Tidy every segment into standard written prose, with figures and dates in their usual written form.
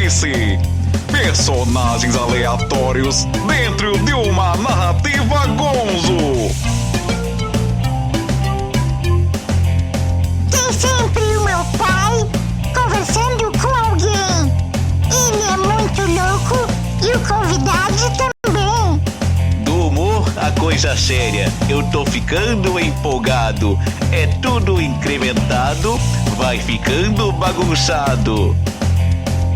Maluquice. Personagens aleatórios dentro de uma narrativa gonzo. Tem sempre o meu pai conversando com alguém. Ele é muito louco e o convidado também. Do humor a coisa séria, eu tô ficando empolgado. É tudo incrementado, vai ficando bagunçado.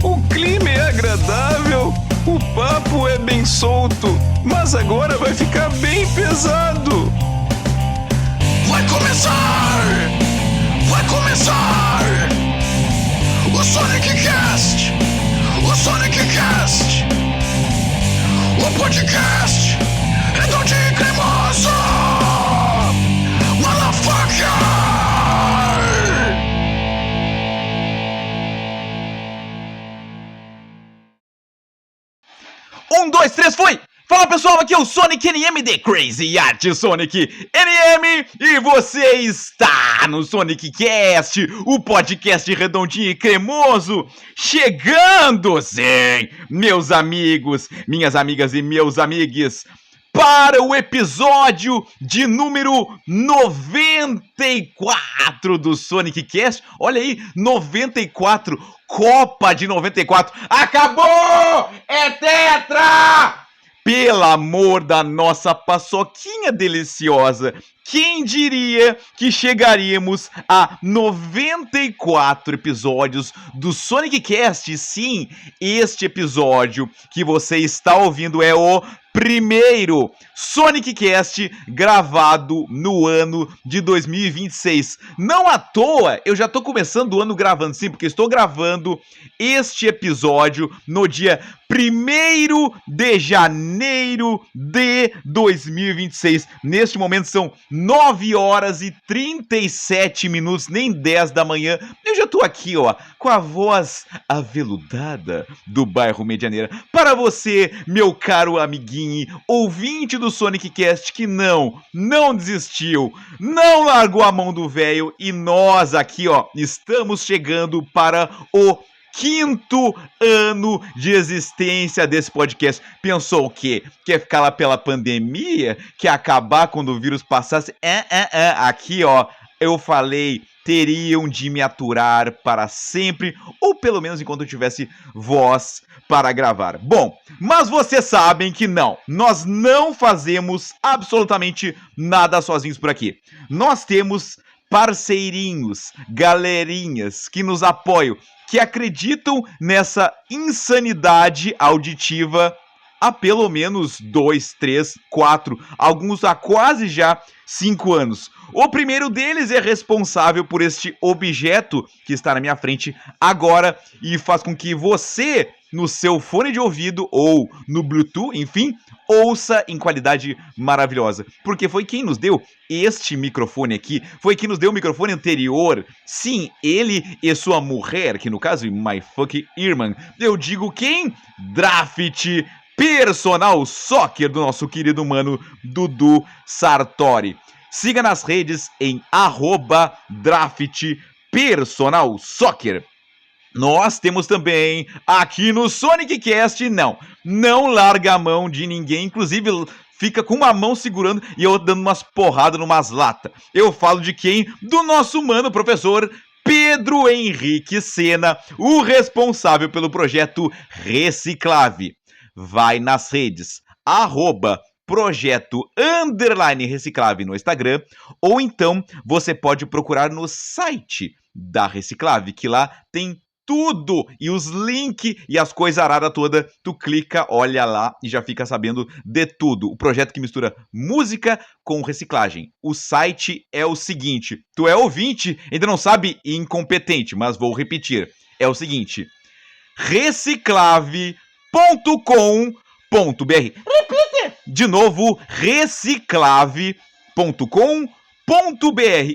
O clima é agradável, o papo é bem solto, mas agora vai ficar bem pesado. Vai começar! Vai começar! O Sonic Cast! O Sonic Cast! O podcast redondinho e cremoso! Motherfucker! 1, 2, 3, foi! Fala pessoal, aqui é o Sonic NM de Crazy Art Sonic NM e você está no Sonic Cast, o podcast redondinho e cremoso, chegando, sim, meus amigos, minhas amigas e meus amigues, para o episódio de número 94 do Sonic Cast. Olha aí, 94, Copa de 94. Acabou! É tetra! Pelo amor da nossa paçoquinha deliciosa, quem diria que chegaríamos a 94 episódios do Sonic Cast? Sim, este episódio que você está ouvindo é o primeiro Sonic Cast gravado no ano de 2026. Não à toa, eu já tô começando o ano gravando, sim, porque estou gravando este episódio no dia 1º de janeiro de 2026. Neste momento são 9 horas e 37 minutos, nem 10 da manhã. Eu já tô aqui, ó, com a voz aveludada do bairro Medianeira. Para você, meu caro amiguinho, ouvinte do Sonic Cast, que não desistiu, não largou a mão do velho, e nós aqui, ó, estamos chegando para o 5º ano de existência desse podcast. Pensou o quê? Quer ficar lá pela pandemia? Quer acabar quando o vírus passasse? Aqui, ó, eu falei, teriam de me aturar para sempre, ou pelo menos enquanto eu tivesse voz para gravar. Bom, mas vocês sabem que não, nós não fazemos absolutamente nada sozinhos por aqui. Nós temos parceirinhos, galerinhas que nos apoiam, que acreditam nessa insanidade auditiva há pelo menos 2, 3, 4, alguns há quase já 5 anos. O primeiro deles é responsável por este objeto que está na minha frente agora e faz com que você, no seu fone de ouvido ou no Bluetooth, enfim, ouça em qualidade maravilhosa. Porque foi quem nos deu este microfone aqui, foi quem nos deu o microfone anterior. Sim, ele e sua mulher, que no caso, my fucking irmã. Eu digo quem? Draft Personal Soccer do nosso querido mano Dudu Sartori. Siga nas redes em @DraftPersonalSoccer. Nós temos também aqui no Sonic Cast, não larga a mão de ninguém, inclusive fica com uma mão segurando e eu dando umas porradas numas latas. Eu falo de quem? Do nosso mano professor Pedro Henrique Sena, o responsável pelo projeto Reciclave. Vai nas redes, @projeto_reciclave no Instagram, ou então você pode procurar no site da Reciclave, que lá tem tudo, e os links e as coisas aradas toda, tu clica, olha lá e já fica sabendo de tudo. O projeto que mistura música com reciclagem. O site é o seguinte, tu é ouvinte, ainda não sabe, incompetente, mas vou repetir. É o seguinte, reciclave.com.br. Repite! De novo, reciclave.com.br.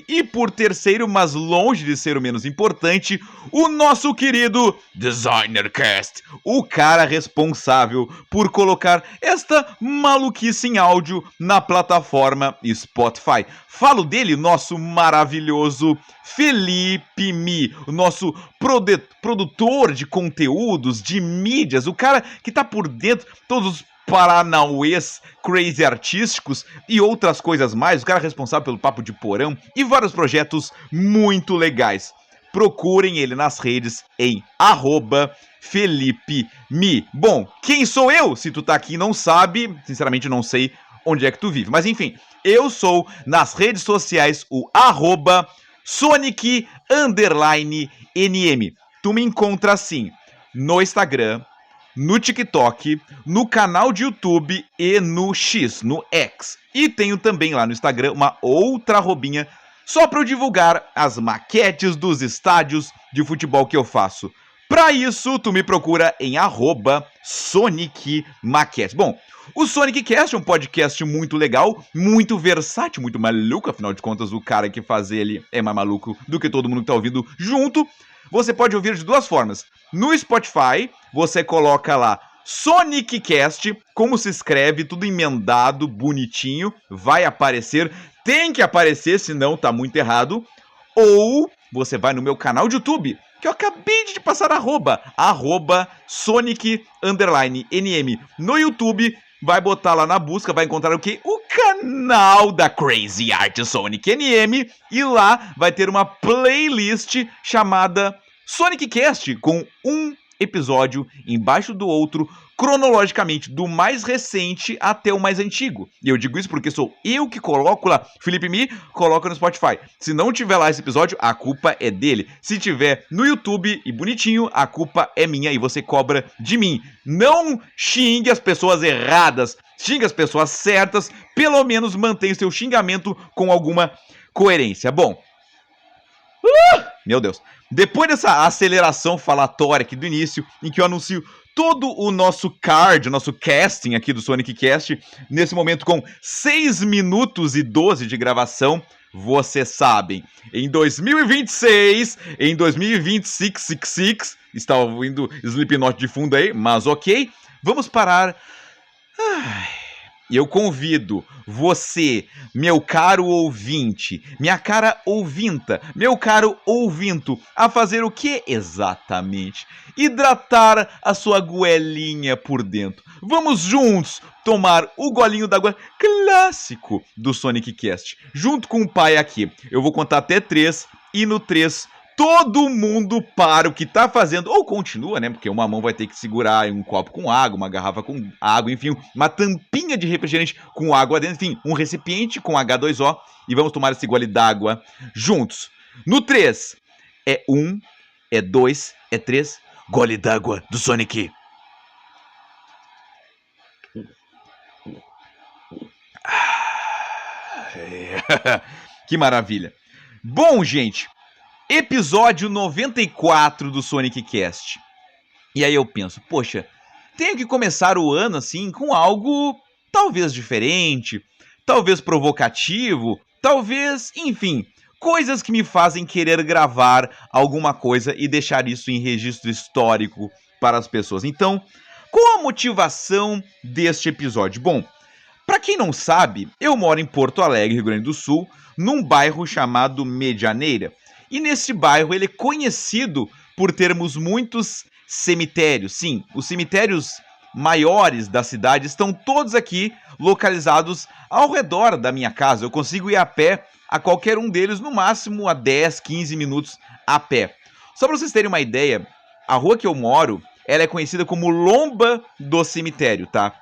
E por terceiro, mas longe de ser o menos importante, o nosso querido DesignerCast, o cara responsável por colocar esta maluquice em áudio na plataforma Spotify. Falo dele, nosso maravilhoso Felipe Mi, o nosso produtor de conteúdos, de mídias, o cara que tá por dentro todos os paranauês crazy artísticos e outras coisas mais, o cara responsável pelo Papo de Porão e vários projetos muito legais. Procurem ele nas redes em @FelipeMi. Bom, quem sou eu? Se tu tá aqui e não sabe, sinceramente não sei onde é que tu vive. Mas enfim, eu sou nas redes sociais o @Sonic_NM. Tu me encontra assim no Instagram, no TikTok, no canal de YouTube e no X, no X. E tenho também lá no Instagram uma outra arrobinha só para eu divulgar as maquetes dos estádios de futebol que eu faço. Para isso, tu me procura em @SonicMaquete. Bom, o SonicCast é um podcast muito legal, muito versátil, muito maluco. Afinal de contas, o cara que faz ele é mais maluco do que todo mundo que tá ouvindo junto. Você pode ouvir de duas formas. No Spotify, você coloca lá SonicCast, como se escreve, tudo emendado, bonitinho, vai aparecer. Tem que aparecer, senão tá muito errado. Ou você vai no meu canal de YouTube, que eu acabei de passar @Sonic_NM. No YouTube, vai botar lá na busca, vai encontrar o quê? O canal da Crazy Art Sonic NM. E lá vai ter uma playlist chamada SonicCast, com um episódio embaixo do outro, cronologicamente, do mais recente até o mais antigo. E eu digo isso porque sou eu que coloco lá. Felipe Mi coloca no Spotify. Se não tiver lá esse episódio, a culpa é dele. Se tiver no YouTube e bonitinho, a culpa é minha e você cobra de mim. Não xingue as pessoas erradas, xingue as pessoas certas. Pelo menos mantenha o seu xingamento com alguma coerência. Bom, meu Deus. Depois dessa aceleração falatória aqui do início, em que eu anuncio todo o nosso card, o nosso casting aqui do SonicCast, nesse momento com 6 minutos e 12 de gravação, vocês sabem, em 2026, em 2026, está ouvindo Slipknot de fundo aí, mas ok, vamos parar. Eu convido você, meu caro ouvinte, minha cara ouvinta, meu caro ouvinto, a fazer o que exatamente? Hidratar a sua goelinha por dentro. Vamos juntos tomar o golinho d'água clássico do SonicCast, junto com o pai aqui. Eu vou contar até 3 e no 3 todo mundo para o que tá fazendo, ou continua, né? Porque uma mão vai ter que segurar um copo com água, uma garrafa com água, enfim, uma tampinha de refrigerante com água dentro, enfim, um recipiente com H2O, e vamos tomar esse gole d'água juntos. No 3, é 1, é 2, é 3, gole d'água do Sonic. Que maravilha. Bom, gente, episódio 94 do SonicCast. E aí eu penso, poxa, tenho que começar o ano assim com algo talvez diferente, talvez provocativo, talvez, enfim, coisas que me fazem querer gravar alguma coisa e deixar isso em registro histórico para as pessoas. Então, qual a motivação deste episódio? Bom, para quem não sabe, eu moro em Porto Alegre, Rio Grande do Sul, num bairro chamado Medianeira. E nesse bairro ele é conhecido por termos muitos cemitérios. Sim, os cemitérios maiores da cidade estão todos aqui localizados ao redor da minha casa. Eu consigo ir a pé a qualquer um deles, no máximo a 10, 15 minutos a pé. Só para vocês terem uma ideia, a rua que eu moro, ela é conhecida como Lomba do Cemitério, tá?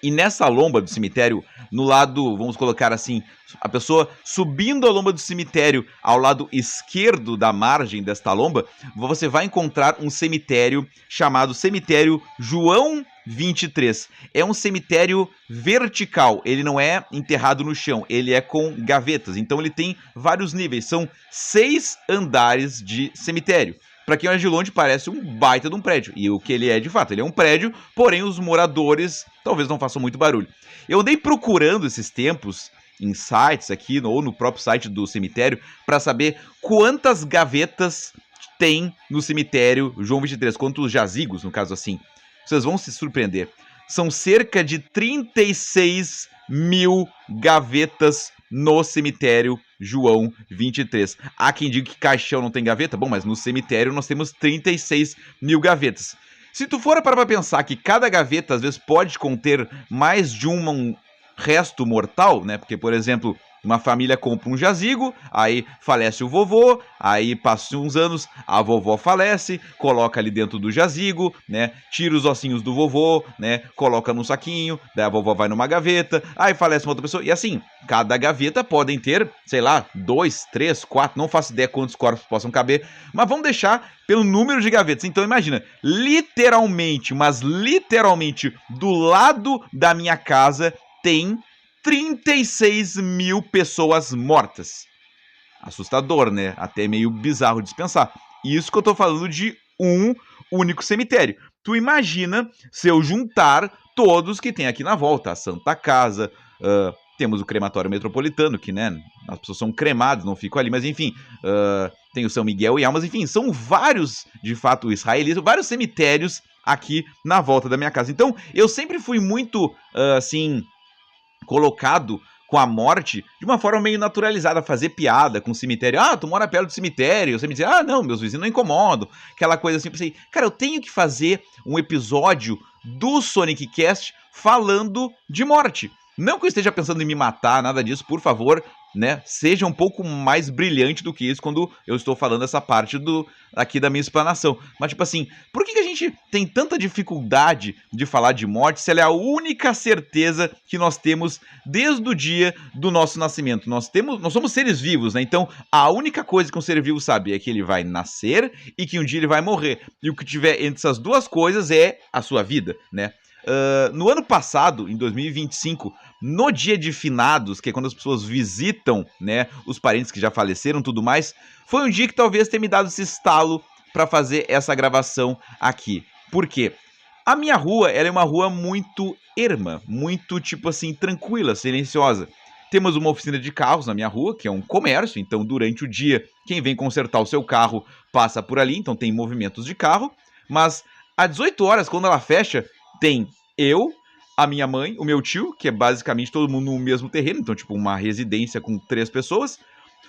E nessa lomba do cemitério, no lado, vamos colocar assim, a pessoa subindo a lomba do cemitério ao lado esquerdo da margem desta lomba, você vai encontrar um cemitério chamado Cemitério João 23. É um cemitério vertical, ele não é enterrado no chão, ele é com gavetas, então ele tem vários níveis, são 6 andares de cemitério. Para quem olha de longe, parece um baita de um prédio. E o que ele é de fato, ele é um prédio, porém os moradores talvez não façam muito barulho. Eu andei procurando esses tempos em sites aqui, ou no próprio site do cemitério, para saber quantas gavetas tem no cemitério João 23, quantos jazigos, no caso assim. Vocês vão se surpreender. São cerca de 36 mil gavetas no cemitério João 23. Há quem diga que caixão não tem gaveta. Bom, mas no cemitério nós temos 36 mil gavetas. Se tu for para pensar que cada gaveta às vezes pode conter mais de um resto mortal, né? Porque, por exemplo, uma família compra um jazigo, aí falece o vovô, aí passa uns anos, a vovó falece, coloca ali dentro do jazigo, né? Tira os ossinhos do vovô, né? Coloca num saquinho, daí a vovó vai numa gaveta, aí falece uma outra pessoa. E assim, cada gaveta podem ter, sei lá, 2, 3, 4, não faço ideia quantos corpos possam caber, mas vamos deixar pelo número de gavetas. Então imagina, literalmente, mas literalmente, do lado da minha casa tem 36 mil pessoas mortas. Assustador, né? Até meio bizarro de pensar. Isso que eu tô falando de um único cemitério. Tu imagina se eu juntar todos que tem aqui na volta. A Santa Casa, temos o crematório metropolitano, que, né, as pessoas são cremadas, não ficam ali, mas enfim, tem o São Miguel e Almas, enfim, são vários, de fato, israelitas, vários cemitérios aqui na volta da minha casa. Então, eu sempre fui muito, assim, colocado com a morte de uma forma meio naturalizada, fazer piada com o cemitério. Ah, tu mora perto do cemitério. Você me diz, ah, não, meus vizinhos não incomodam. Aquela coisa assim, pensei, cara, eu tenho que fazer um episódio do Sonic Cast falando de morte. Não que eu esteja pensando em me matar, nada disso, por favor, né? Seja um pouco mais brilhante do que isso quando eu estou falando essa parte aqui da minha explanação. Mas, tipo assim, por que a gente tem tanta dificuldade de falar de morte se ela é a única certeza que nós temos desde o dia do nosso nascimento? Nós somos seres vivos, né? Então, a única coisa que um ser vivo sabe é que ele vai nascer e que um dia ele vai morrer. E o que tiver entre essas duas coisas é a sua vida, né? No ano passado, em 2025, no dia de finados, que é quando as pessoas visitam, né, os parentes que já faleceram e tudo mais, foi um dia que talvez tenha me dado esse estalo para fazer essa gravação aqui. Por quê? A minha rua, ela é uma rua muito erma, muito, tipo assim, tranquila, silenciosa. Temos uma oficina de carros na minha rua, que é um comércio, então durante o dia, quem vem consertar o seu carro passa por ali, então tem movimentos de carro, mas às 18 horas, quando ela fecha, tem eu, a minha mãe, o meu tio, que é basicamente todo mundo no mesmo terreno, então tipo uma residência com 3 pessoas,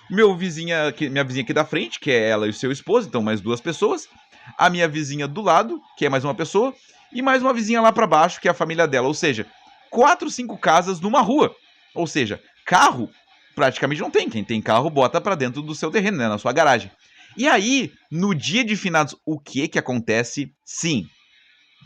minha vizinha aqui da frente, que é ela e o seu esposo, então mais 2 pessoas, a minha vizinha do lado, que é mais uma pessoa, e mais uma vizinha lá pra baixo, que é a família dela, ou seja, 4, 5 casas numa rua, ou seja, carro praticamente não tem, quem tem carro bota pra dentro do seu terreno, né, na sua garagem. E aí, no dia de finados, o que acontece? Sim,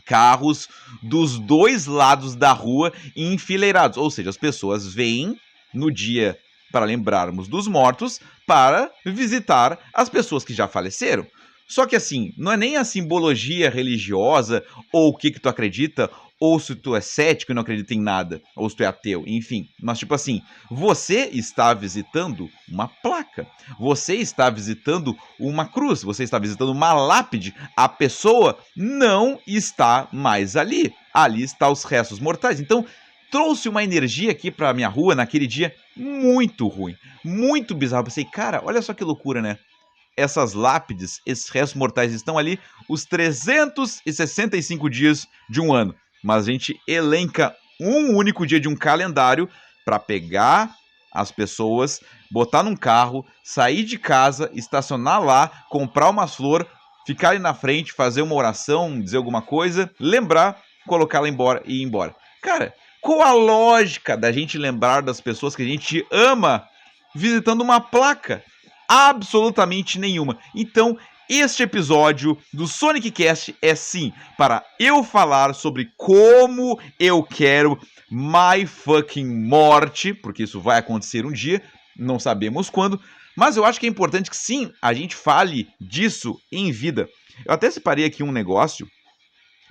carros dos 2 lados da rua enfileirados. Ou seja, as pessoas vêm no dia para lembrarmos dos mortos para visitar as pessoas que já faleceram. Só que assim, não é nem a simbologia religiosa ou o que tu acredita, ou se tu é cético e não acredita em nada, ou se tu é ateu, enfim. Mas tipo assim, você está visitando uma placa, você está visitando uma cruz, você está visitando uma lápide, a pessoa não está mais ali. Ali estão os restos mortais. Então, trouxe uma energia aqui pra minha rua naquele dia muito ruim, muito bizarro. Eu pensei, cara, olha só que loucura, né? Essas lápides, esses restos mortais estão ali os 365 dias de um ano. Mas a gente elenca um único dia de um calendário para pegar as pessoas, botar num carro, sair de casa, estacionar lá, comprar umas flores, ficar ali na frente, fazer uma oração, dizer alguma coisa, lembrar, colocar ela embora e ir embora. Cara, qual a lógica da gente lembrar das pessoas que a gente ama visitando uma placa? Absolutamente nenhuma. Então, este episódio do Sonic Cast é sim para eu falar sobre como eu quero my fucking morte, porque isso vai acontecer um dia, não sabemos quando, mas eu acho que é importante que sim, a gente fale disso em vida. Eu até separei aqui um negócio,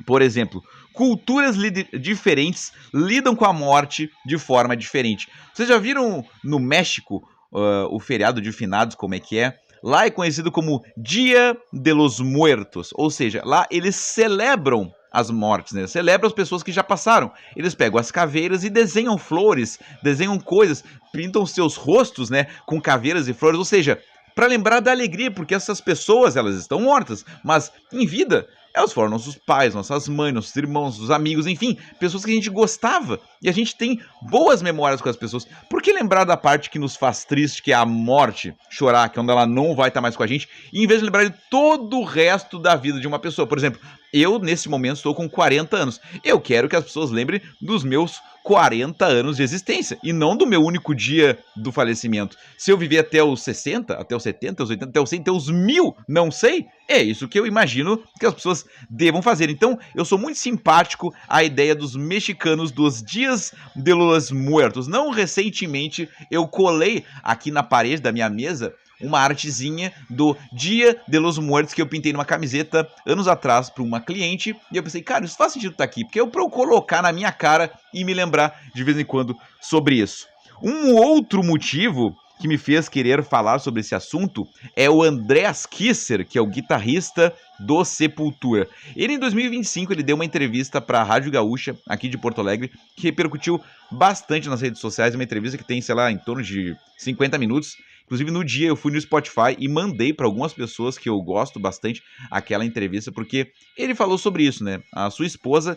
por exemplo, culturas diferentes lidam com a morte de forma diferente. Vocês já viram no México o feriado de finados, como é que é? Lá é conhecido como Dia de los Muertos, ou seja, lá eles celebram as mortes, né? Celebra as pessoas que já passaram. Eles pegam as caveiras e desenham flores, desenham coisas, pintam seus rostos, né, com caveiras e flores, ou seja, para lembrar da alegria, porque essas pessoas, elas estão mortas, mas em vida, elas foram nossos pais, nossas mães, nossos irmãos, nossos amigos, enfim, pessoas que a gente gostava, e a gente tem boas memórias com as pessoas. Por que lembrar da parte que nos faz triste, que é a morte, chorar, que é onde ela não vai estar mais com a gente, e em vez de lembrar de todo o resto da vida de uma pessoa? Por exemplo, eu, nesse momento, estou com 40 anos. Eu quero que as pessoas lembrem dos meus 40 anos de existência, e não do meu único dia do falecimento. Se eu viver até os 60, até os 70, até os 80, até os 100, até os 1000, não sei, é isso que eu imagino que as pessoas devam fazer. Então, eu sou muito simpático à ideia dos mexicanos dos Dias de los Muertos. Não recentemente, eu colei aqui na parede da minha mesa uma artezinha do Dia de los Muertos que eu pintei numa camiseta anos atrás para uma cliente, e eu pensei, cara, isso faz sentido estar aqui, porque para eu colocar na minha cara e me lembrar de vez em quando sobre isso. Um outro motivo que me fez querer falar sobre esse assunto é o Andreas Kisser, que é o guitarrista do Sepultura. Ele, em 2025, ele deu uma entrevista para a Rádio Gaúcha, aqui de Porto Alegre, que repercutiu bastante nas redes sociais, uma entrevista que tem, sei lá, em torno de 50 minutos. Inclusive, no dia eu fui no Spotify e mandei para algumas pessoas que eu gosto bastante aquela entrevista, porque ele falou sobre isso, né? A sua esposa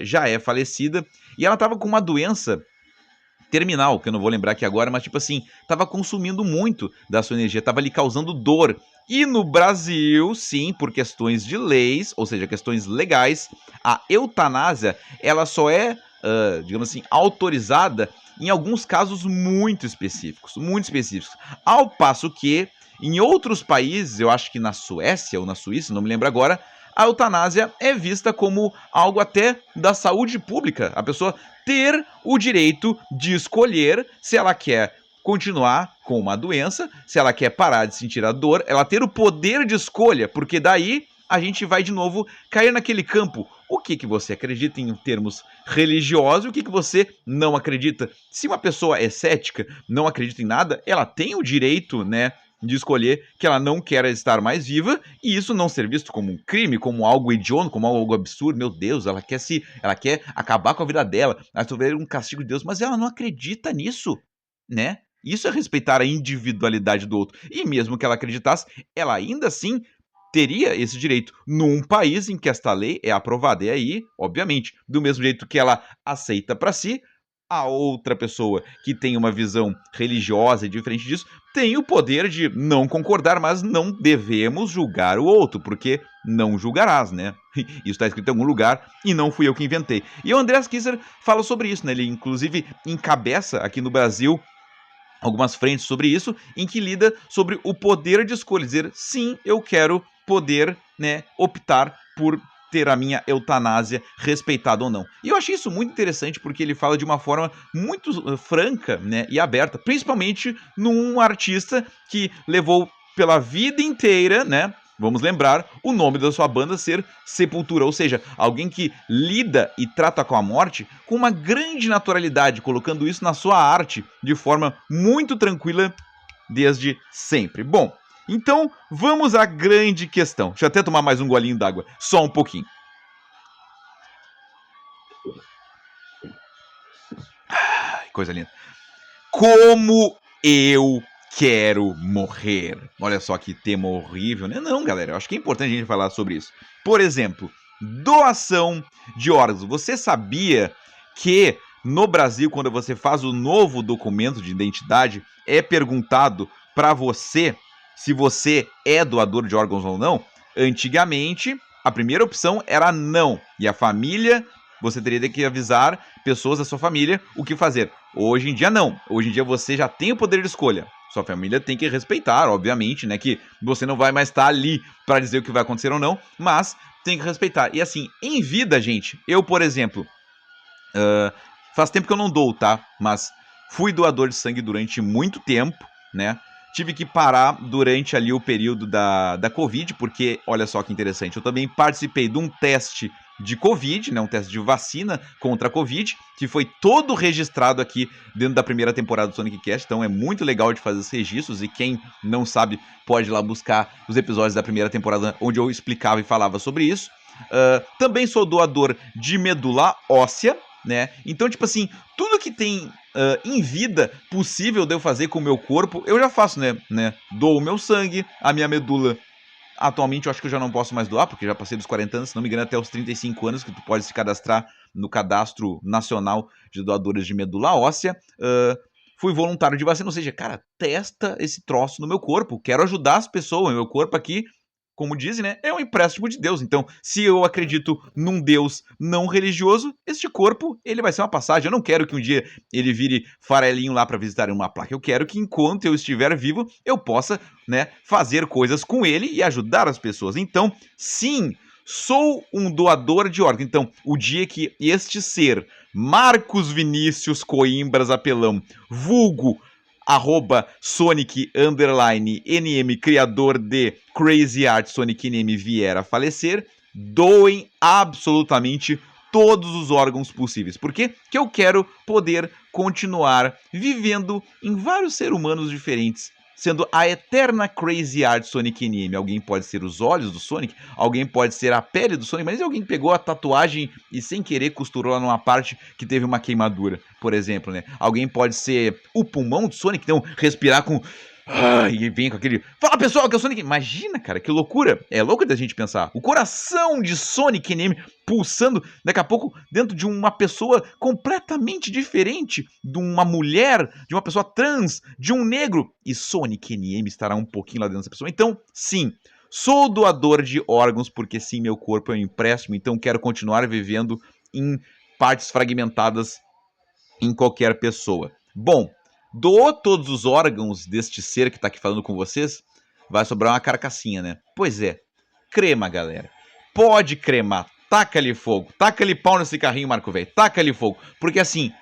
já é falecida e ela estava com uma doença terminal, que eu não vou lembrar aqui agora, mas tipo assim, estava consumindo muito da sua energia, estava lhe causando dor. E no Brasil, sim, por questões de leis, ou seja, questões legais, a eutanásia, ela só é, digamos assim, autorizada em alguns casos muito específicos, ao passo que em outros países, eu acho que na Suécia ou na Suíça, não me lembro agora, a eutanásia é vista como algo até da saúde pública, a pessoa ter o direito de escolher se ela quer continuar com uma doença, se ela quer parar de sentir a dor, ela ter o poder de escolha, porque daí a gente vai de novo cair naquele campo. O que você acredita em termos religiosos e o que você não acredita? Se uma pessoa é cética, não acredita em nada, ela tem o direito, né, de escolher que ela não quer estar mais viva, e isso não ser visto como um crime, como algo hediondo, como algo absurdo. Meu Deus, ela quer acabar com a vida dela, ela sofrer um castigo de Deus, mas ela não acredita nisso, né? Isso é respeitar a individualidade do outro. E mesmo que ela acreditasse, ela ainda assim teria esse direito num país em que esta lei é aprovada. E aí, obviamente, do mesmo jeito que ela aceita para si, a outra pessoa que tem uma visão religiosa e diferente disso tem o poder de não concordar, mas não devemos julgar o outro, porque não julgarás, né? Isso está escrito em algum lugar e não fui eu que inventei. E o Andreas Kisser fala sobre isso, né? Ele inclusive encabeça aqui no Brasil algumas frentes sobre isso, em que lida sobre o poder de escolha, dizer, sim, eu quero poder, né, optar por ter a minha eutanásia respeitada ou não. E eu achei isso muito interessante porque ele fala de uma forma muito franca, né, e aberta, principalmente num artista que levou pela vida inteira, né, vamos lembrar, o nome da sua banda ser Sepultura, ou seja, alguém que lida e trata com a morte com uma grande naturalidade, colocando isso na sua arte de forma muito tranquila desde sempre. Bom, então vamos à grande questão. Deixa eu até tomar mais um golinho d'água, só um pouquinho. Ai, coisa linda. Como eu quero morrer. Olha só que tema horrível, né? Não, galera, eu acho que é importante a gente falar sobre isso. Por exemplo, doação de órgãos. Você sabia que no Brasil, quando você faz o novo documento de identidade, é perguntado para você se você é doador de órgãos ou não? Antigamente, a primeira opção era não. E a família, você teria que avisar pessoas da sua família o que fazer. Hoje em dia, não. Hoje em dia, você já tem o poder de escolha. Sua família tem que respeitar, obviamente, né? Que você não vai mais estar ali para dizer o que vai acontecer ou não, mas tem que respeitar. E assim, em vida, gente, eu, por exemplo, faz tempo que eu não dou, tá? Mas fui doador de sangue durante muito tempo, né? Tive que parar durante ali o período da Covid, porque, olha só que interessante, eu também participei de um teste de Covid, né, um teste de vacina contra a Covid, que foi todo registrado aqui dentro da primeira temporada do Sonic Cast, então é muito legal de fazer esses registros, e quem não sabe pode ir lá buscar os episódios da primeira temporada onde eu explicava e falava sobre isso. Também sou doador de medula óssea, né? Então, tipo assim, tudo que tem em vida possível de eu fazer com o meu corpo, eu já faço, né? Dou o meu sangue, a minha medula. Atualmente eu acho que eu já não posso mais doar, porque já passei dos 40 anos, se não me engano até os 35 anos, que tu pode se cadastrar no Cadastro Nacional de Doadores de Medula Óssea. Fui voluntário de vacina, ou seja, cara, testa esse troço no meu corpo, quero ajudar as pessoas, meu corpo aqui, como dizem, né, é um empréstimo de Deus. Então, se eu acredito num Deus não religioso, este corpo, ele vai ser uma passagem. Eu não quero que um dia ele vire farelinho lá para visitar uma placa. Eu quero que enquanto eu estiver vivo, eu possa, né, fazer coisas com ele e ajudar as pessoas. Então, sim, sou um doador de órgãos. Então, o dia que este ser, Marcos Vinícius Coimbras Apelão, vulgo @Sonic_NM, criador de Crazy Art Sonic NM, vier a falecer, doem absolutamente todos os órgãos possíveis. Por quê? Porque eu quero poder continuar vivendo em vários seres humanos diferentes, sendo a eterna Crazy Art Sonic NM. Alguém pode ser os olhos do Sonic, alguém pode ser a pele do Sonic, mas alguém pegou a tatuagem e sem querer costurou lá numa parte que teve uma queimadura, por exemplo, né? Alguém pode ser o pulmão do Sonic, então respirar com... e vem com aquele... Fala, pessoal, que é o Sonic... Imagina, cara, que loucura. É louco da gente pensar. O coração de Sonic NM pulsando, daqui a pouco, dentro de uma pessoa completamente diferente, de uma mulher, de uma pessoa trans, de um negro. E Sonic NM estará um pouquinho lá dentro dessa pessoa. Então, sim, sou doador de órgãos, porque sim, meu corpo é um empréstimo, então quero continuar vivendo em partes fragmentadas em qualquer pessoa. Bom, doou todos os órgãos deste ser que tá aqui falando com vocês, vai sobrar uma carcassinha, né? Pois é, crema, galera. Pode cremar, taca-lhe fogo, taca-lhe pau nesse carrinho, Marco Velho, taca-lhe fogo. Porque assim,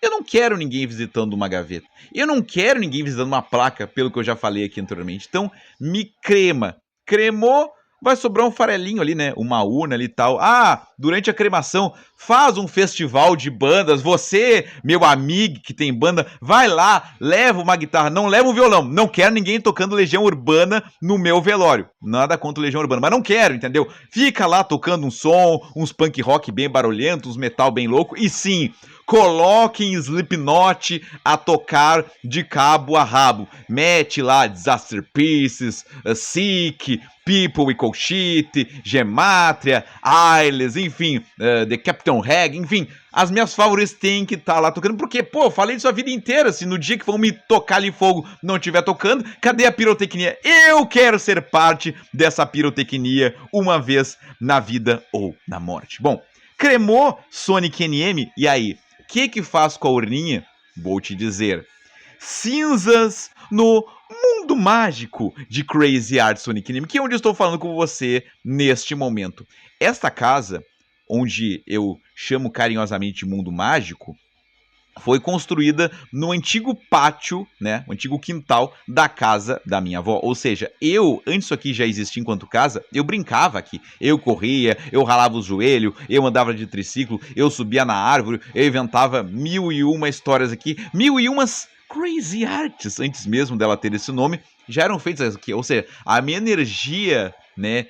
eu não quero ninguém visitando uma gaveta, eu não quero ninguém visitando uma placa, pelo que eu já falei aqui anteriormente. Então, me crema. Cremou, vai sobrar um farelinho ali, né? Uma urna ali e tal. Ah, durante a cremação, faz um festival de bandas. Você, meu amigo que tem banda, vai lá, leva uma guitarra, não leva um violão. Não quero ninguém tocando Legião Urbana no meu velório. Nada contra Legião Urbana, mas não quero, entendeu? Fica lá tocando um som, uns punk rock bem barulhentos, uns metal bem louco. E sim, coloquem Slipknot a tocar de cabo a rabo. Mete lá Disaster Pieces, Sick, People We Call Shit, Gematria, Ailes, enfim, The Captain Reg, enfim, as minhas favoritas têm que estar lá tocando, porque, pô, eu falei isso a vida inteira, se no dia que vão me tocar ali fogo não estiver tocando, cadê a pirotecnia? Eu quero ser parte dessa pirotecnia uma vez na vida ou na morte. Bom, cremou Sonic NM, e aí? O que faz com a urninha? Vou te dizer. Cinzas no mundo mágico de Crazy Art Sonic NM, que é onde eu estou falando com você neste momento. Esta casa, onde eu chamo carinhosamente de mundo mágico, foi construída no antigo pátio, né, o antigo quintal da casa da minha avó. Ou seja, antes isso aqui já existia enquanto casa, eu brincava aqui. Eu corria, eu ralava o joelho, eu andava de triciclo, eu subia na árvore, eu inventava 1001 histórias aqui, 1001 crazy arts, antes mesmo dela ter esse nome, já eram feitas aqui. Ou seja, a minha energia, né,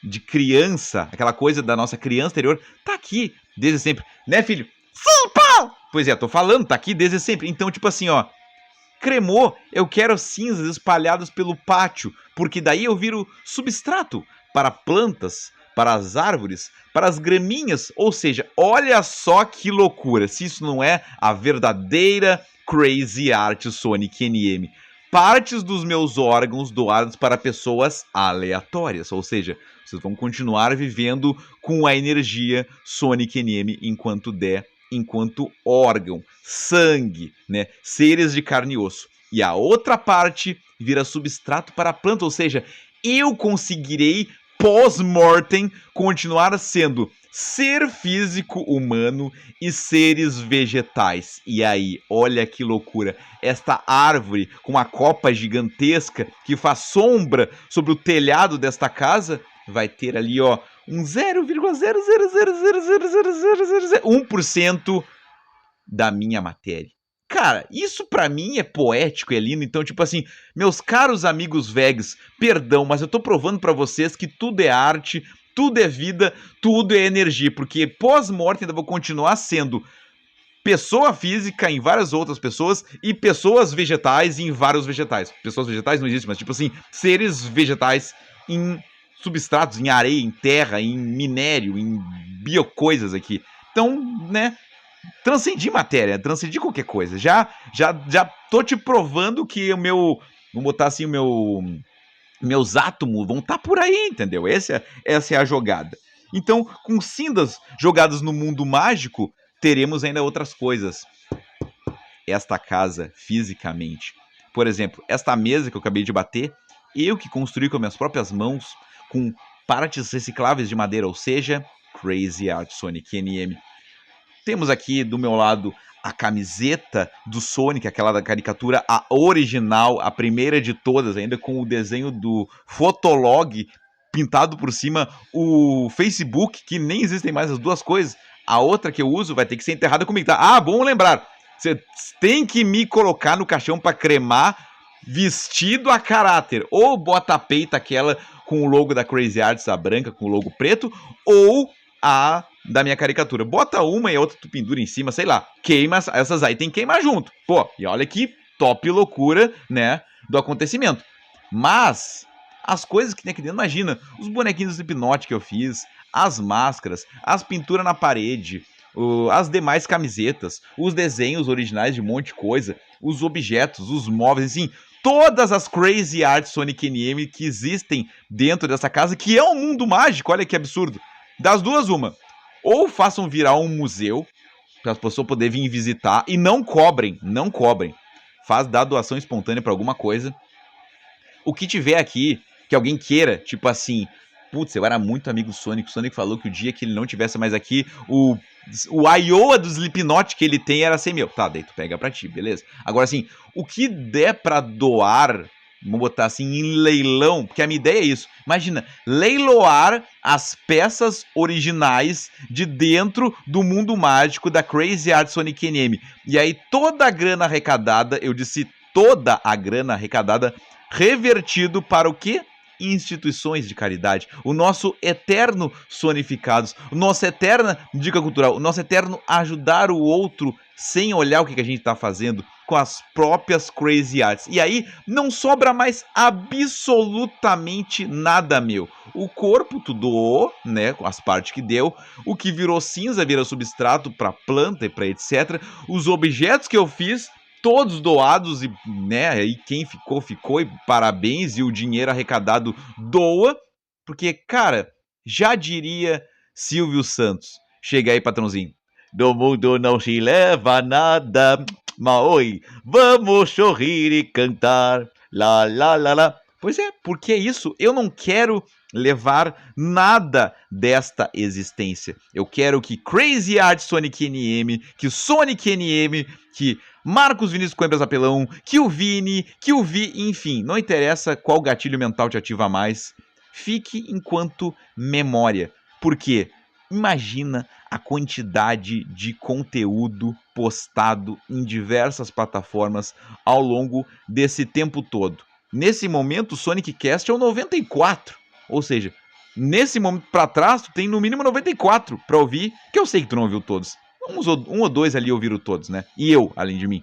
de criança, aquela coisa da nossa criança interior, tá aqui desde sempre. Né, filho? Sim, pai! Pois é, tô falando, tá aqui desde sempre. Então, tipo assim, ó, cremou, eu quero cinzas espalhadas pelo pátio, porque daí eu viro substrato para plantas, para as árvores, para as graminhas. Ou seja, olha só que loucura, se isso não é a verdadeira Crazy Art Sonic NM. Partes dos meus órgãos doados para pessoas aleatórias, ou seja, vocês vão continuar vivendo com a energia Sonic NM enquanto der, enquanto órgão, sangue, né, seres de carne e osso. E a outra parte vira substrato para a planta, ou seja, eu conseguirei pós-mortem continuar sendo ser físico humano e seres vegetais. E aí, olha que loucura, esta árvore com uma copa gigantesca que faz sombra sobre o telhado desta casa vai ter ali, ó, um 0,000000001% da minha matéria. Cara, isso pra mim é poético, é lindo. Então, tipo assim, meus caros amigos vegs, perdão, mas eu tô provando pra vocês que tudo é arte, tudo é vida, tudo é energia, porque pós-morte ainda vou continuar sendo pessoa física em várias outras pessoas e pessoas vegetais em vários vegetais. Pessoas vegetais não existem, mas tipo assim, seres vegetais em substratos, em areia, em terra, em minério, em biocoisas aqui. Então, né, transcendi matéria, transcendi qualquer coisa. Já tô te provando que o meu, vamos botar assim, meus átomos vão estar por aí, entendeu? Essa é a jogada. Então, com cindas jogadas no mundo mágico, teremos ainda outras coisas. Esta casa, fisicamente. Por exemplo, esta mesa que eu acabei de bater, eu que construí com minhas próprias mãos, com partes recicláveis de madeira, ou seja, Crazy Art Sonic NM. Temos aqui do meu lado a camiseta do Sonic, aquela da caricatura, a original, a primeira de todas, ainda com o desenho do Fotolog pintado por cima, o Facebook, que nem existem mais as duas coisas. A outra que eu uso vai ter que ser enterrada comigo, tá? Ah, bom lembrar. Você tem que me colocar no caixão para cremar vestido a caráter. Ou bota a peita aquela com o logo da Crazy Arts, a branca com o logo preto, ou a da minha caricatura. Bota uma e a outra tu pendura em cima, sei lá. Queima, essas aí tem que queimar junto. Pô, e olha que top loucura, né, do acontecimento. Mas as coisas que tem aqui dentro, imagina, os bonequinhos do Slipknot que eu fiz, as máscaras, as pinturas na parede, as demais camisetas, os desenhos originais de um monte de coisa, os objetos, os móveis, assim, todas as Crazy Art Sonic NM que existem dentro dessa casa, que é um mundo mágico, olha que absurdo. Das duas, uma. Ou façam virar um museu, para as pessoas poderem vir visitar, e não cobrem. Dá doação espontânea para alguma coisa. O que tiver aqui, que alguém queira, tipo assim, putz, eu era muito amigo do Sonic, o Sonic falou que o dia que ele não tivesse mais aqui, o Iowa do Slipknot que ele tem era 100 mil. Tá, daí tu pega pra ti, beleza? Agora assim, o que der pra doar, vamos botar assim, em leilão, porque a minha ideia é isso. Imagina, leiloar as peças originais de dentro do mundo mágico da Crazy Art Sonic NM. E aí toda a grana arrecadada, eu disse toda a grana arrecadada, revertido para o quê? Instituições de caridade, o nosso eterno sonificados, o nosso eterna dica cultural, o nosso eterno ajudar o outro sem olhar o que a gente está fazendo com as próprias Crazy Arts. E aí não sobra mais absolutamente nada meu. O corpo tu doou, né, as partes que deu, o que virou cinza vira substrato para planta e para etc. Os objetos que eu fiz todos doados e, né, aí quem ficou, ficou, e parabéns, e o dinheiro arrecadado doa, porque, cara, já diria Silvio Santos, chega aí, patrãozinho, do mundo não se leva nada, maoi, vamos sorrir e cantar, lá, lá, lá, lá. Pois é, porque é isso, eu não quero levar nada desta existência. Eu quero que Crazy Art Sonic NM, que Sonic NM, que Marcos Vinícius Coimbras Apelão, que o Vini, que o Vi, enfim, não interessa qual gatilho mental te ativa mais, fique enquanto memória. Porque imagina a quantidade de conteúdo postado em diversas plataformas ao longo desse tempo todo. Nesse momento, o Sonic Cast é o 94. Ou seja, nesse momento pra trás, tu tem no mínimo 94 pra ouvir, que eu sei que tu não ouviu todos. Um ou dois ali ouviram todos, né? E eu, além de mim.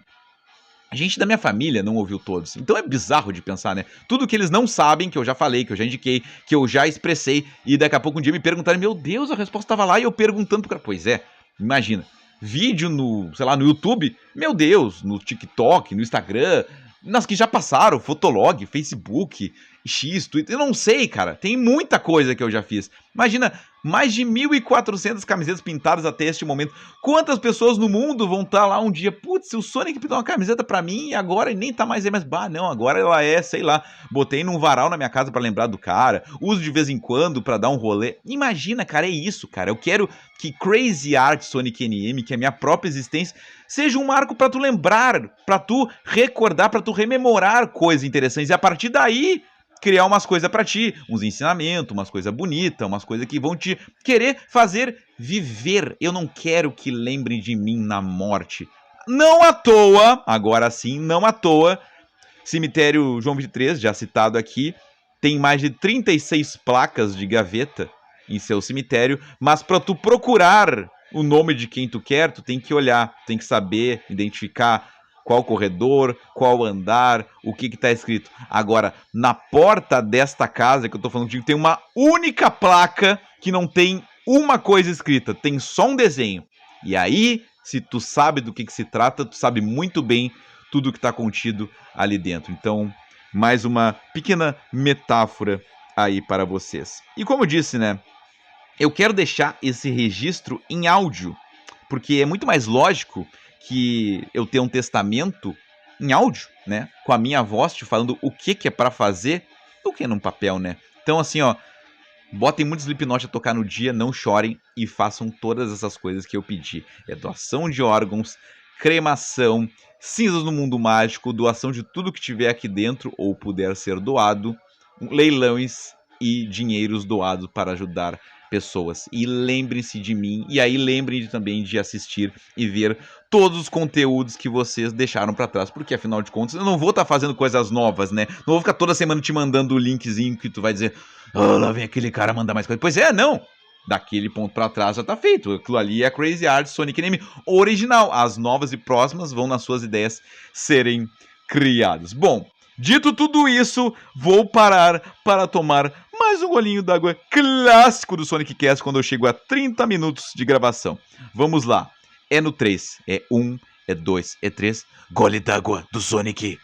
A gente da minha família não ouviu todos. Então é bizarro de pensar, né? Tudo que eles não sabem, que eu já falei, que eu já indiquei, que eu já expressei, e daqui a pouco um dia me perguntaram, meu Deus, a resposta tava lá, e eu perguntando pro cara. Pois é, imagina. Vídeo no, sei lá, no YouTube, meu Deus, no TikTok, no Instagram, nas que já passaram, Fotolog, Facebook, X, Twitter, eu não sei, cara. Tem muita coisa que eu já fiz. Imagina, mais de 1.400 camisetas pintadas até este momento. Quantas pessoas no mundo vão estar lá um dia? Putz, o Sonic pintou uma camiseta pra mim e agora nem tá mais aí, mas bah, não, agora ela é, sei lá, botei num varal na minha casa pra lembrar do cara, uso de vez em quando pra dar um rolê. Imagina, cara, é isso, cara. Eu quero que Crazy Art Sonic NM, que é a minha própria existência, seja um marco pra tu lembrar, pra tu recordar, pra tu rememorar coisas interessantes. E a partir daí, criar umas coisas pra ti, uns ensinamentos, umas coisas bonitas, umas coisas que vão te querer fazer viver. Eu não quero que lembrem de mim na morte. Não à toa, agora sim, não à toa, Cemitério João 23, já citado aqui, tem mais de 36 placas de gaveta em seu cemitério, mas para tu procurar o nome de quem tu quer, tu tem que olhar, tem que saber identificar qual corredor, qual andar, o que tá escrito. Agora, na porta desta casa que eu tô falando contigo, tem uma única placa que não tem uma coisa escrita, tem só um desenho. E aí, se tu sabe do que se trata, tu sabe muito bem tudo que tá contido ali dentro. Então, mais uma pequena metáfora aí para vocês. E como eu disse, né? Eu quero deixar esse registro em áudio, porque é muito mais lógico que eu tenha um testamento em áudio, né? Com a minha voz te falando o que é pra fazer, do que num papel, né? Então, assim, ó, botem muito Slipknot a tocar no dia, não chorem e façam todas essas coisas que eu pedi. É doação de órgãos, cremação, cinzas no mundo mágico, doação de tudo que tiver aqui dentro ou puder ser doado, leilões e dinheiros doados para ajudar pessoas. E lembrem-se de mim, e aí lembrem também de assistir e ver todos os conteúdos que vocês deixaram pra trás, porque afinal de contas eu não vou estar fazendo coisas novas, né? Não vou ficar toda semana te mandando o linkzinho que tu vai dizer, lá vem aquele cara mandar mais coisa. Pois é, não! Daquele ponto pra trás já tá feito. Aquilo ali é Crazy Art Sonic NM original. As novas e próximas vão nas suas ideias serem criadas. Bom, dito tudo isso, vou parar para tomar mais um golinho d'água clássico do Sonic Cast quando eu chego a 30 minutos de gravação. Vamos lá. É no 3. É 1, é 2, é 3. Gole d'água do Sonic.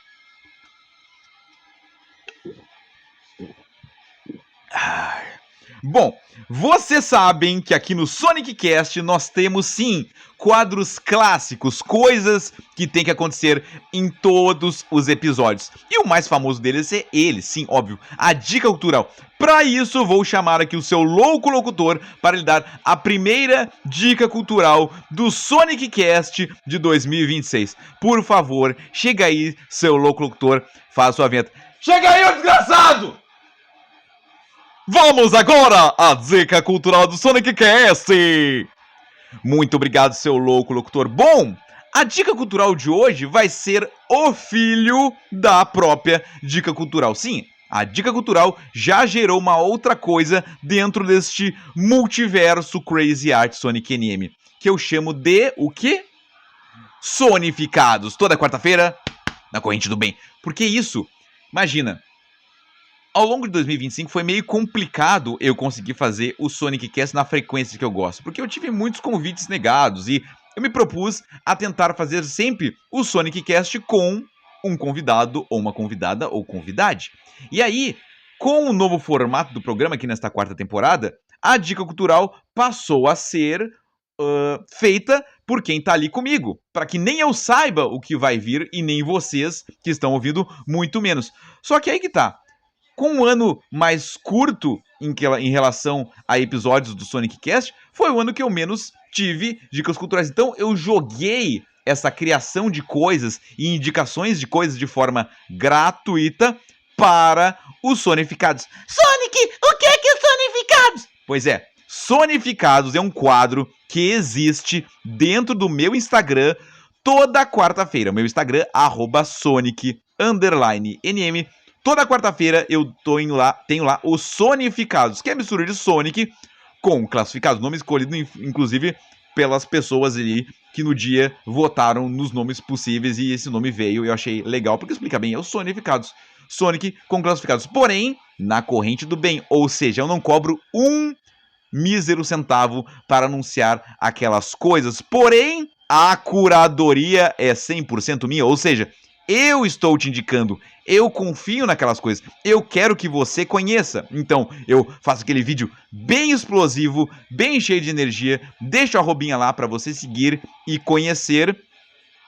Bom, vocês sabem que aqui no Sonic Cast nós temos sim quadros clássicos, coisas que tem que acontecer em todos os episódios. E o mais famoso deles é ele, sim, óbvio, a dica cultural. Para isso, vou chamar aqui o seu louco locutor para lhe dar a primeira dica cultural do Sonic Cast de 2026. Por favor, chega aí, seu louco locutor, faça sua vinheta. Chega aí, ô desgraçado! Vamos agora à dica cultural do Sonic Cast! Muito obrigado, seu louco locutor. Bom, a dica cultural de hoje vai ser o filho da própria dica cultural. Sim, a dica cultural já gerou uma outra coisa dentro deste multiverso Crazy Art Sonic NM, que eu chamo de o quê? Sonificados. Toda quarta-feira, na corrente do bem. Porque isso, imagina, ao longo de 2025 foi meio complicado eu conseguir fazer o Sonic Cast na frequência que eu gosto, porque eu tive muitos convites negados e eu me propus a tentar fazer sempre o Sonic Cast com um convidado ou uma convidada ou convidade. E aí, com o novo formato do programa aqui nesta quarta temporada, a dica cultural passou a ser feita por quem tá ali comigo, para que nem eu saiba o que vai vir e nem vocês que estão ouvindo muito menos. Só que aí que tá. Com um ano mais curto em relação a episódios do Sonic Cast, foi o ano que eu menos tive dicas culturais. Então eu joguei essa criação de coisas e indicações de coisas de forma gratuita para os Sonificados. Sonic, o que é os Sonificados? Pois é, Sonificados é um quadro que existe dentro do meu Instagram toda quarta-feira. Meu Instagram, @Sonic_NM. Toda quarta-feira eu tenho lá os Sonificados, que é a mistura de Sonic com classificados, nome escolhido inclusive pelas pessoas ali que no dia votaram nos nomes possíveis e esse nome veio e eu achei legal porque explica bem, é os Sonificados, Sonic com classificados, porém na corrente do bem, ou seja, eu não cobro um mísero centavo para anunciar aquelas coisas, porém a curadoria é 100% minha, ou seja, eu estou te indicando, eu confio naquelas coisas, eu quero que você conheça. Então, eu faço aquele vídeo bem explosivo, bem cheio de energia, deixo a arrobinha lá para você seguir e conhecer.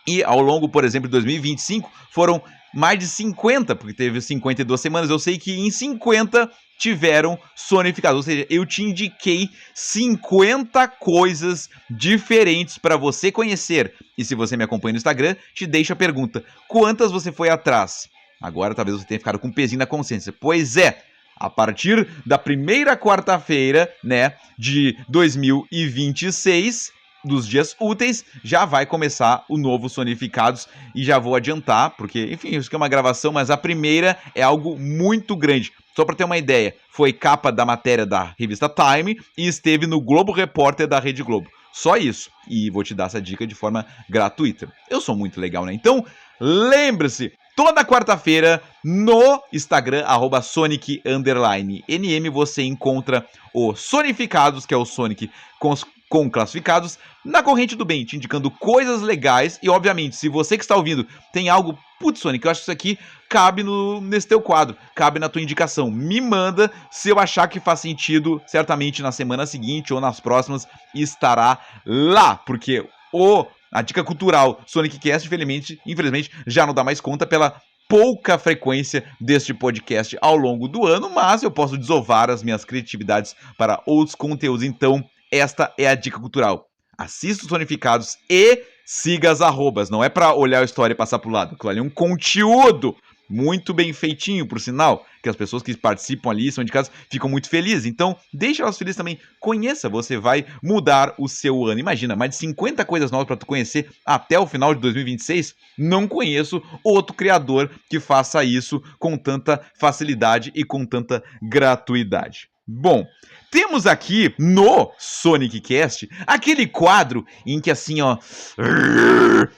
E ao longo, por exemplo, de 2025, foram mais de 50, porque teve 52 semanas, eu sei que em 50 tiveram Sonificados, ou seja, eu te indiquei 50 coisas diferentes para você conhecer. E se você me acompanha no Instagram, te deixo a pergunta, quantas você foi atrás? Agora talvez você tenha ficado com um pezinho na consciência. Pois é, a partir da primeira quarta-feira, né, de 2026... dos dias úteis, já vai começar o novo Sonificados e já vou adiantar, porque, enfim, isso aqui é uma gravação, mas a primeira é algo muito grande. Só pra ter uma ideia, foi capa da matéria da revista Time e esteve no Globo Repórter da Rede Globo. Só isso. E vou te dar essa dica de forma gratuita. Eu sou muito legal, né? Então, lembre-se, toda quarta-feira no Instagram, @Sonic_NM, você encontra o Sonificados, que é o Sonic com classificados, na corrente do bem, te indicando coisas legais. E, obviamente, se você que está ouvindo tem algo, putz, Sonic, eu acho que isso aqui cabe nesse teu quadro, cabe na tua indicação. Me manda, se eu achar que faz sentido, certamente na semana seguinte ou nas próximas estará lá, porque a dica cultural Sonic Cast, infelizmente, já não dá mais conta pela pouca frequência deste podcast ao longo do ano, mas eu posso desovar as minhas criatividades para outros conteúdos. Então, esta é a dica cultural. Assista os Sonificados e siga as arrobas. Não é pra olhar a história e passar pro lado. Aquilo ali é um conteúdo muito bem feitinho, por sinal, que as pessoas que participam ali, são indicadas, ficam muito felizes. Então, deixa elas felizes também. Conheça, você vai mudar o seu ano. Imagina, mais de 50 coisas novas para tu conhecer até o final de 2026. Não conheço outro criador que faça isso com tanta facilidade e com tanta gratuidade. Bom, temos aqui no Sonic Cast aquele quadro em que assim, ó,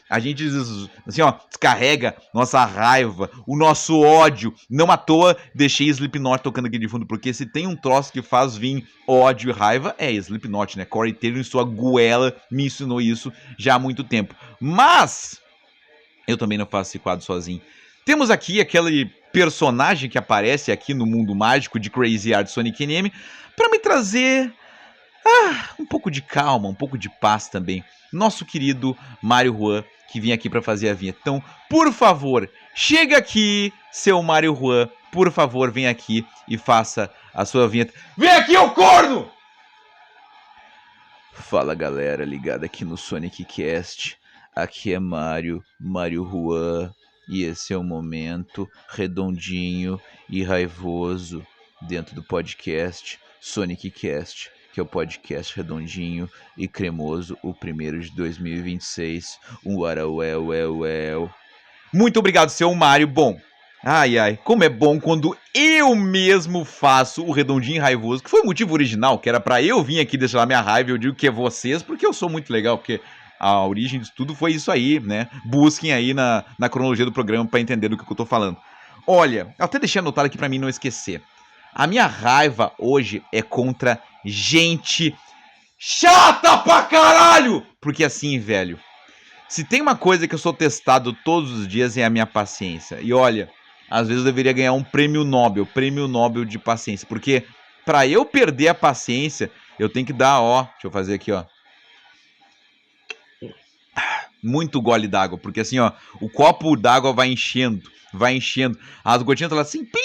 a gente assim, ó, descarrega nossa raiva, o nosso ódio. Não à toa deixei Slipknot tocando aqui de fundo, porque se tem um troço que faz vir ódio e raiva é Slipknot, né? Corey Taylor em sua goela me ensinou isso já há muito tempo. Mas eu também não faço esse quadro sozinho. Temos aqui aquele personagem que aparece aqui no mundo mágico de Crazy Art Sonic NM para me trazer um pouco de calma, um pouco de paz também. Nosso querido Mário Juan, que vinha aqui para fazer a vinheta. Então, por favor, chega aqui, seu Mário Juan. Por favor, vem aqui e faça a sua vinheta. Vem aqui, ô corno! Fala, galera, ligada aqui no Sonic Cast. Aqui é Mário Juan. E esse é o momento redondinho e raivoso dentro do podcast Sonic Cast, que é o podcast redondinho e cremoso, o primeiro de 2026. Muito obrigado, seu Mário. Bom, como é bom quando eu mesmo faço o redondinho e raivoso, que foi o motivo original, que era pra eu vir aqui deixar minha raiva. Eu digo que é vocês, porque eu sou muito legal, porque a origem de tudo foi isso aí, né? Busquem aí na cronologia do programa pra entender do que eu tô falando. Olha, eu até deixei anotado aqui pra mim não esquecer. A minha raiva hoje é contra gente chata pra caralho! Porque assim, velho, se tem uma coisa que eu sou testado todos os dias é a minha paciência. E olha, às vezes eu deveria ganhar um prêmio Nobel de paciência. Porque pra eu perder a paciência, eu tenho que dar, deixa eu fazer aqui, muito gole d'água, porque assim, o copo d'água vai enchendo, as gotinhas estão lá assim, plim,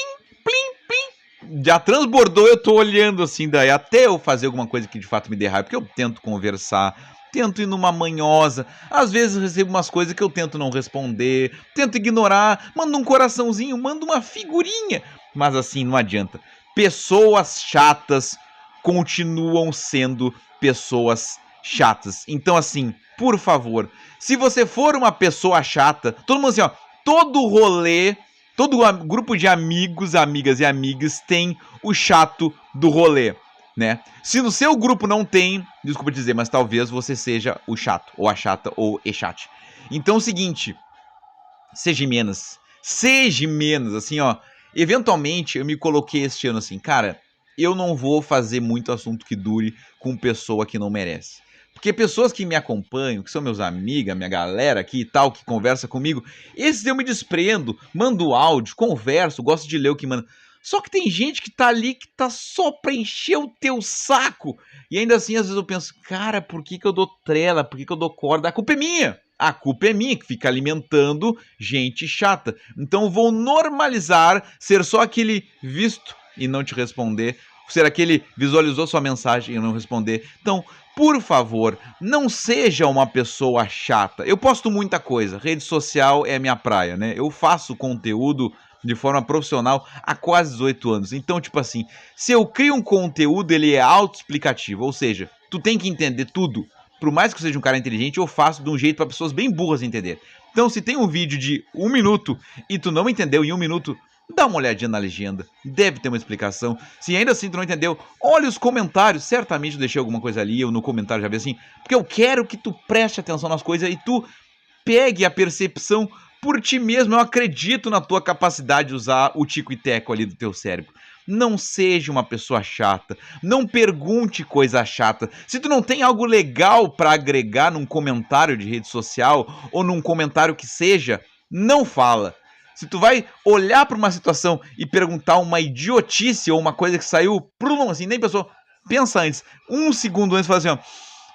já transbordou, eu tô olhando assim, daí até eu fazer alguma coisa que de fato me dê raiva, porque eu tento conversar, tento ir numa manhosa, às vezes eu recebo umas coisas que eu tento não responder, tento ignorar, mando um coraçãozinho, mando uma figurinha, mas assim, não adianta. Pessoas chatas continuam sendo pessoas chatas. Então assim, por favor, se você for uma pessoa chata, todo mundo assim, todo rolê, todo grupo de amigos, amigas e amigas tem o chato do rolê, né? Se no seu grupo não tem, desculpa dizer, mas talvez você seja o chato, ou a chata, ou e chate. Então é o seguinte, seja menos, assim, eventualmente eu me coloquei este ano assim, cara, eu não vou fazer muito assunto que dure com pessoa que não merece. Porque pessoas que me acompanham, que são meus amigos, minha galera aqui e tal, que conversa comigo, esses eu me desprendo, mando áudio, converso, gosto de ler o que manda. Só que tem gente que tá ali que tá só pra encher o teu saco. E ainda assim, às vezes eu penso, cara, por que eu dou trela? Por que eu dou corda? A culpa é minha. A culpa é minha, que fica alimentando gente chata. Então eu vou normalizar ser só aquele visto e não te responder. Ser aquele visualizou sua mensagem e não responder. Então, por favor, não seja uma pessoa chata. Eu posto muita coisa. Rede social é a minha praia, né? Eu faço conteúdo de forma profissional há quase 18 anos. Então, tipo assim, se eu crio um conteúdo, ele é autoexplicativo. Ou seja, tu tem que entender tudo. Por mais que eu seja um cara inteligente, eu faço de um jeito para pessoas bem burras entender. Então, se tem um vídeo de 1 minuto e tu não entendeu em 1 minuto, dá uma olhadinha na legenda, deve ter uma explicação. Se ainda assim tu não entendeu, olha os comentários, certamente eu deixei alguma coisa ali, ou no comentário já vi assim, porque eu quero que tu preste atenção nas coisas e tu pegue a percepção por ti mesmo. Eu acredito na tua capacidade de usar o tico e teco ali do teu cérebro. Não seja uma pessoa chata, não pergunte coisa chata. Se tu não tem algo legal para agregar num comentário de rede social ou num comentário que seja, não fala. Se tu vai olhar para uma situação e perguntar uma idiotice ou uma coisa que saiu assim, nem pensou, pensa antes, 1 segundo antes, fala assim, ó,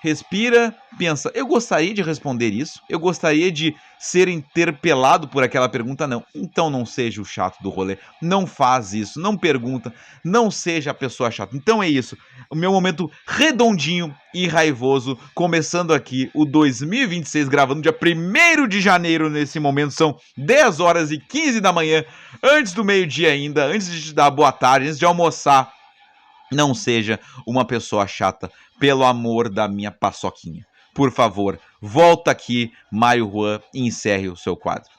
respira, pensa, eu gostaria de responder isso? Eu gostaria de ser interpelado por aquela pergunta? Não. Então não seja o chato do rolê. Não faz isso, não pergunta, não seja a pessoa chata. Então é isso. O meu momento redondinho e raivoso, começando aqui o 2026, gravando dia 1º de janeiro nesse momento. São 10 horas e 15 da manhã, antes do meio-dia ainda, antes de te dar boa tarde, antes de almoçar. Não seja uma pessoa chata, pelo amor da minha paçoquinha. Por favor, volta aqui, Mário Juan, e encerre o seu quadro.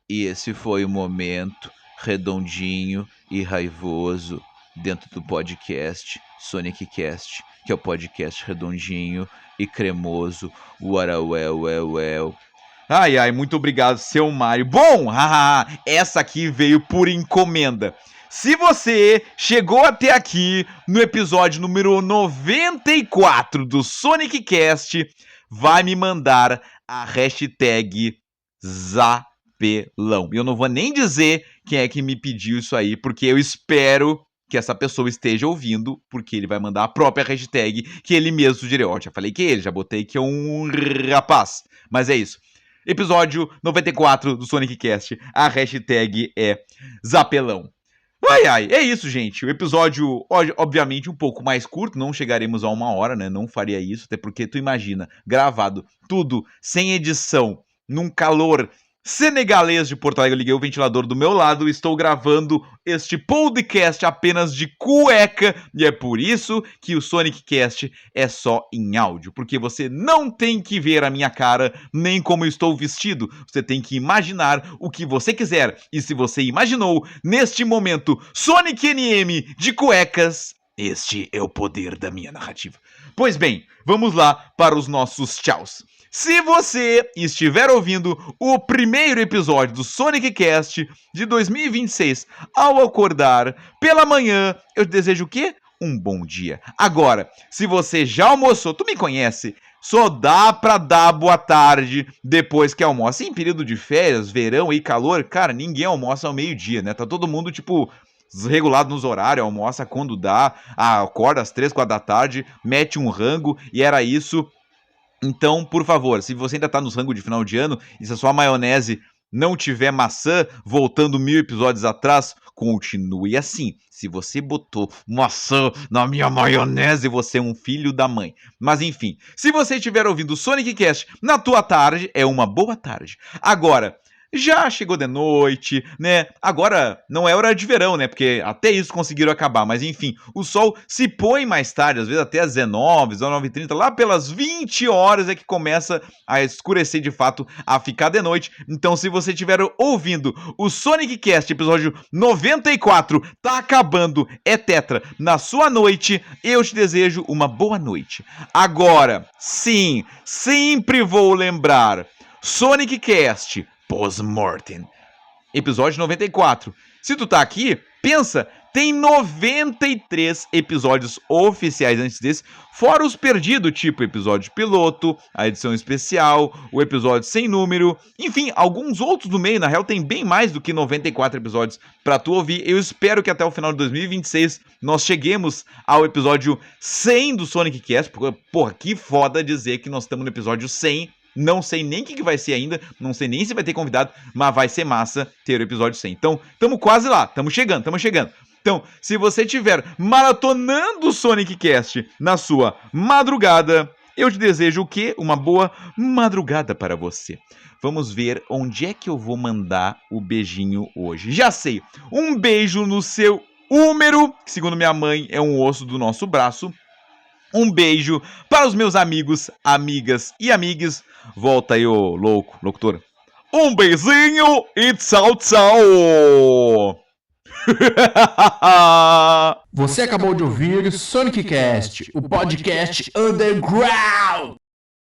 E esse foi o momento redondinho e raivoso dentro do podcast SonicCast, que é o podcast redondinho e cremoso. Well. Ai, muito obrigado, seu Mário. Bom, essa aqui veio por encomenda. Se você chegou até aqui no episódio número 94 do SonicCast, vai me mandar a hashtag Zapelão. E eu não vou nem dizer quem é que me pediu isso aí, porque eu espero que essa pessoa esteja ouvindo, porque ele vai mandar a própria hashtag que ele mesmo sugeriu. Já falei que ele, já botei que é um rapaz. Mas é isso. Episódio 94 do SonicCast, a hashtag é Zapelão. É isso, gente. O episódio, obviamente, um pouco mais curto, não chegaremos a 1 hora, né? Não faria isso, até porque tu imagina, gravado, tudo, sem edição, num calor senegalês de Porto Alegre. Eu liguei o ventilador do meu lado, estou gravando este podcast apenas de cueca, e é por isso que o SonicCast é só em áudio, porque você não tem que ver a minha cara, nem como eu estou vestido, você tem que imaginar o que você quiser, e se você imaginou, neste momento, Sonic NM de cuecas, este é o poder da minha narrativa. Pois bem, vamos lá para os nossos tchauz. Se você estiver ouvindo o primeiro episódio do SonicCast de 2026 ao acordar pela manhã, eu te desejo o quê? Um bom dia. Agora, se você já almoçou, tu me conhece, só dá pra dar boa tarde depois que almoça. Em período de férias, verão e calor, cara, ninguém almoça ao meio-dia, né? Tá todo mundo, tipo, desregulado nos horários, almoça quando dá, acorda às 3, 4 da tarde, mete um rango e era isso. Então, por favor, se você ainda tá nos rangos de final de ano e se a sua maionese não tiver maçã, voltando 1000 episódios atrás, continue assim. Se você botou maçã na minha maionese, você é um filho da mãe. Mas enfim, se você estiver ouvindo o SonicCast na tua tarde, é uma boa tarde. Agora, já chegou de noite, né? Agora não é hora de verão, né? Porque até isso conseguiram acabar. Mas enfim, o sol se põe mais tarde, às vezes até às 19h30, lá pelas 20 horas é que começa a escurecer de fato, a ficar de noite. Então se você estiver ouvindo o SonicCast, episódio 94, tá acabando, é tetra, na sua noite, eu te desejo uma boa noite. Agora, sim, sempre vou lembrar, SonicCast Post-Mortem, episódio 94. Se tu tá aqui, pensa, tem 93 episódios oficiais antes desse, fora os perdidos, tipo episódio piloto, a edição especial, o episódio sem número, enfim, alguns outros do meio. Na real tem bem mais do que 94 episódios pra tu ouvir. Eu espero que até o final de 2026 nós cheguemos ao episódio 100 do SonicCast, porque, porra, que foda dizer que nós estamos no episódio 100. Não sei nem o que vai ser ainda, não sei nem se vai ter convidado, mas vai ser massa ter o episódio 100. Então, tamo quase lá, tamo chegando. Então, se você estiver maratonando o SonicCast na sua madrugada, eu te desejo o quê? Uma boa madrugada para você. Vamos ver onde é que eu vou mandar o beijinho hoje. Já sei, um beijo no seu úmero, que segundo minha mãe é um osso do nosso braço. Um beijo para os meus amigos, amigas e amigues. Volta aí, ô louco, locutor. Um beijinho e tchau, tchau! Você acabou de ouvir Sonic Cast, o podcast underground.